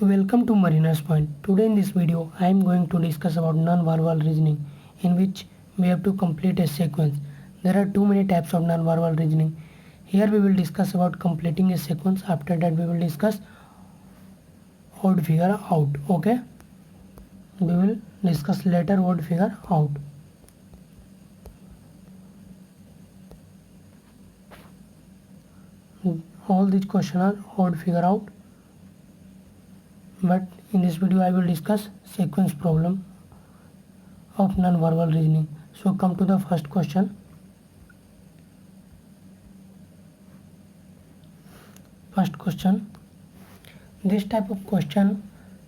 Welcome to Marina's Point. Today in this video I am going to discuss about non-verbal reasoning, in which we have to complete a sequence. There are too many types of non-verbal reasoning. Here we will discuss about completing a sequence. After that we will discuss odd figure out. Okay, we will discuss later odd figure out. All these questions are odd figure out, but in this video I will discuss sequence problem of non-verbal reasoning. So come to the first question. First question. This type of question,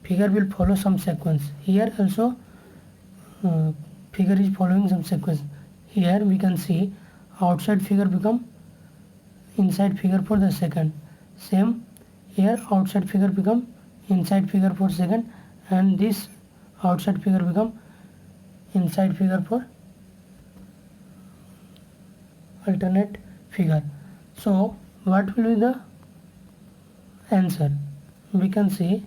figure will follow some sequence. Here also figure is following some sequence. Here we can see outside figure become inside figure for the second. Same here, outside figure become inside figure for second, and this outside figure become inside figure for alternate figure. So what will be the answer? We can see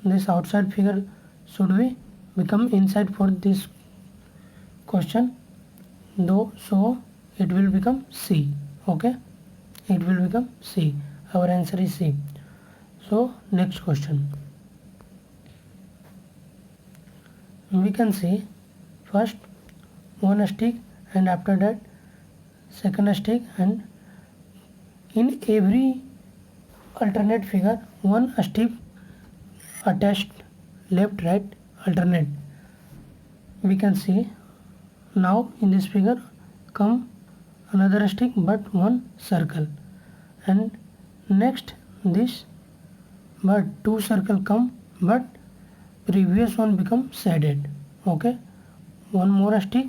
this outside figure should be become inside for this question, though, so it will become C. Okay, it will become C. Our answer is C. So next question. We can see first one stick and after that second stick, and in every alternate figure one stick attached left right alternate. We can see now in this figure come another stick but one circle, and next this but two circle come but previous one become shaded. Okay, one more stick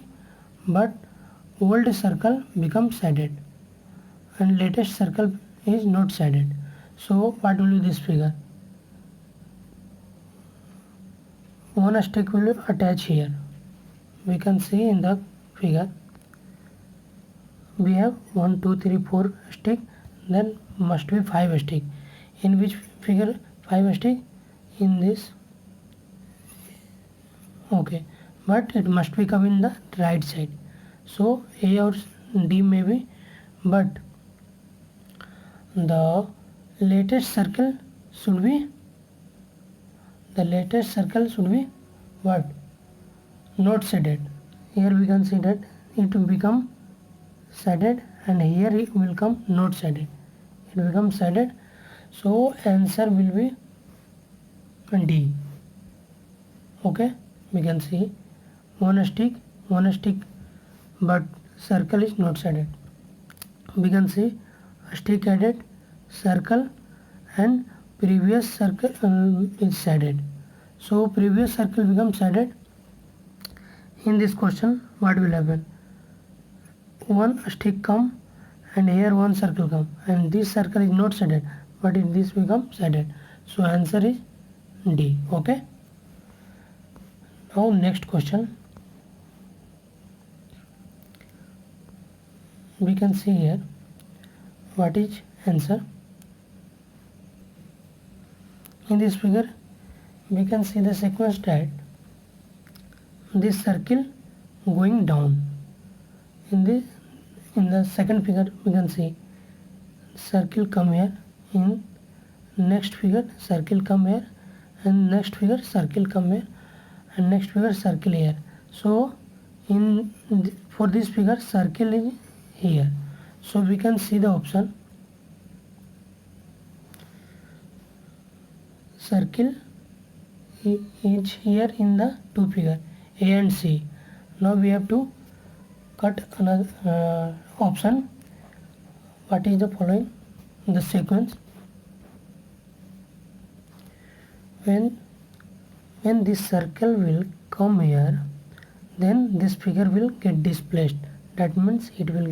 but old circle become shaded and latest circle is not shaded. So what will be this figure? One stick will attach here. We can see in the figure we have 1 2 3 4 stick, then must be 5 stick. In which figure 5 stick? In this. Okay, but it must be come in the right side. So A or D may be, but the latest circle should be what? Not shaded. Here we can see that it will become shaded, and here it will come not shaded. It becomes shaded. So answer will be D. Okay, we can see one stick but circle is not shaded. We can see stick added, circle, and previous circle is shaded. So previous circle becomes shaded. In this question what will happen? One stick come and here one circle come, and this circle is not shaded but in this become shaded. So answer is D. Okay, now next question. We can see here what is answer. In this figure we can see the sequence that this circle going down. In the second figure we can see circle come here, in next figure circle come here, and next figure circle come here, and next figure circle here. So for this figure circle is here. So we can see the option circle is here in the two figure A and C. Now we have to cut another option. What is the following? The sequence. When this circle will come here, then this figure will get displaced. That means it will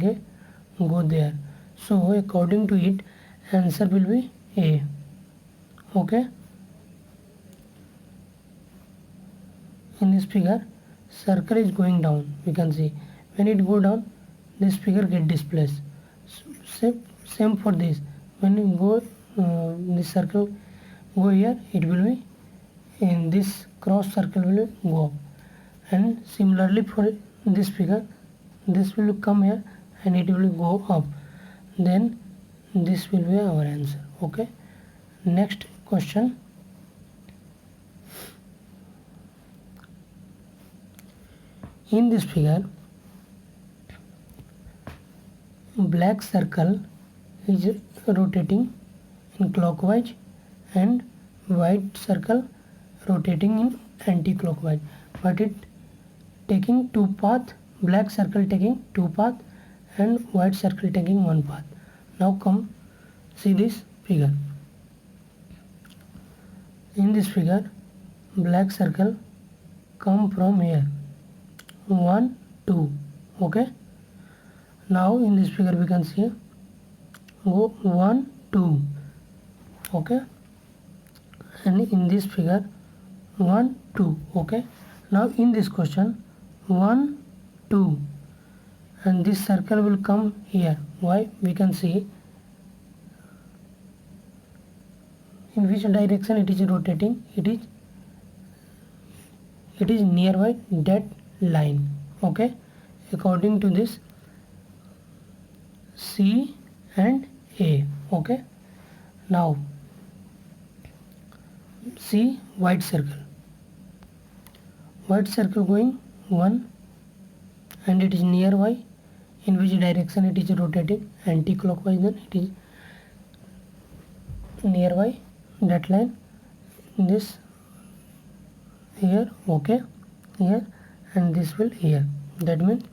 go there. So according to it, answer will be A. Okay. In this figure, circle is going down. We can see when it go down, this figure get displaced. Same for this. When you go this circle go here, it will be in this cross circle will go up. And similarly for this figure, this will come here and it will go up. Then this will be our answer. Okay, next question. In this figure, black circle is rotating in clockwise and white circle rotating in anti-clockwise, but it taking two path, black circle taking two path and white circle taking one path. Now come see this figure. In this figure, black circle come from here, 1 2. Okay, now in this figure we can see go 1 2. Okay, and in this figure 1 2. Okay, now in this question 1 2 and this circle will come here. Why? We can see in which direction it is rotating. It is nearby that line. Okay, according to this C and A. Okay, now see white circle going 1 and it is nearby. In which direction it is rotating? Anti-clockwise. Then it is nearby that line, this here. Okay, here, and this will here. That means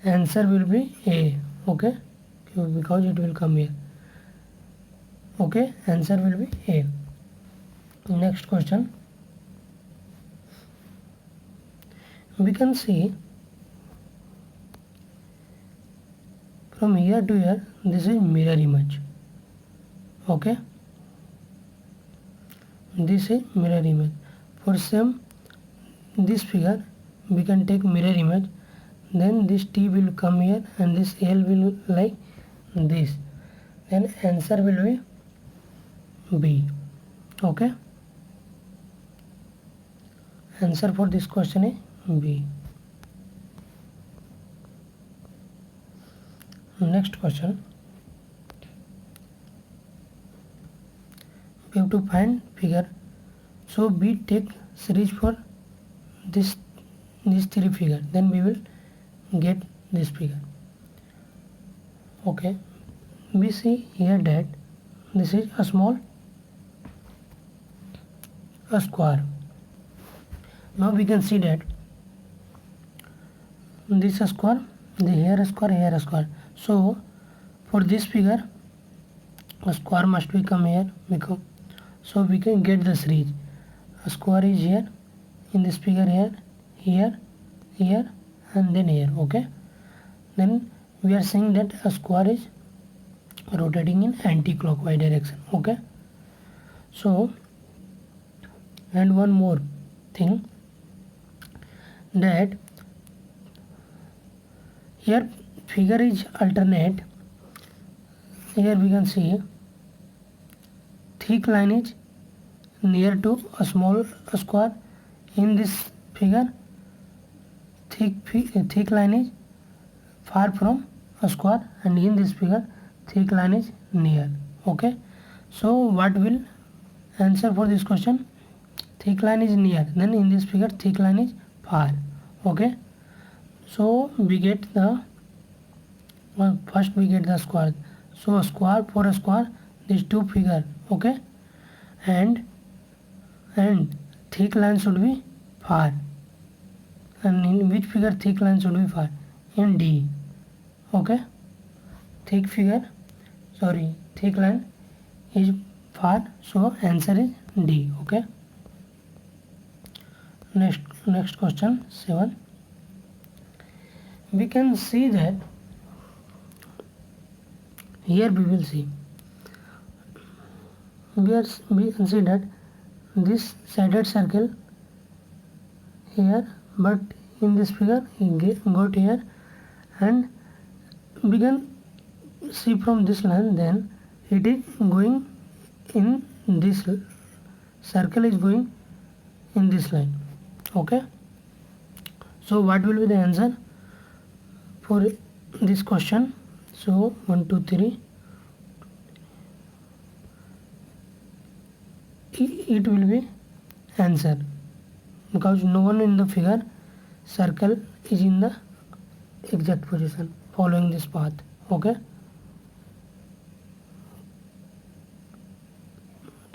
answer will be A. Okay, because it will come here. Okay, answer will be A. Next question. We can see from here to here, this is mirror image. Okay, this is mirror image. For same this figure, we can take mirror image. Then this T will come here and this L will like this. Then answer will be B. Okay, answer for this question is B. Next question. We have to find figure. So we take series for this three figure. Then we will get this figure. Okay. We see here that this is a square. Now we can see that this square, here a square. So for this figure, a square must be come here. So we can get the series. A square is here, in this figure here, and then here. Okay. Then we are saying that a square is rotating in anti-clockwise direction. Okay. So, and one more thing, that here figure is alternate. Here we can see thick line is near to a small square. In this figure, thick line is far from a square, and in this figure thick line is near. Okay, so what will answer for this question? Thick line is near, then in this figure thick line is far. Okay, so we get the first we get the square. So a square, for a square, these two figure. Okay, and thick line should be far. And in which figure thick line should be far? In D. Okay, thick line is far, so answer is D. Okay, next question 7. We can see that here we will see we can see that this shaded circle here, but in this figure got here, and we can see from this line, then it is going in this circle is going in this line. Okay, so what will be the answer for this question? So 1 2 3, it will be answer, because no one in the figure circle is in the exact position following this path. Okay,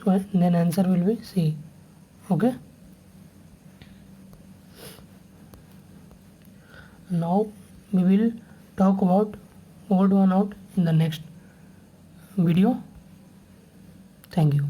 so then answer will be C. Okay, now we will talk about odd one out in the next video. Thank you.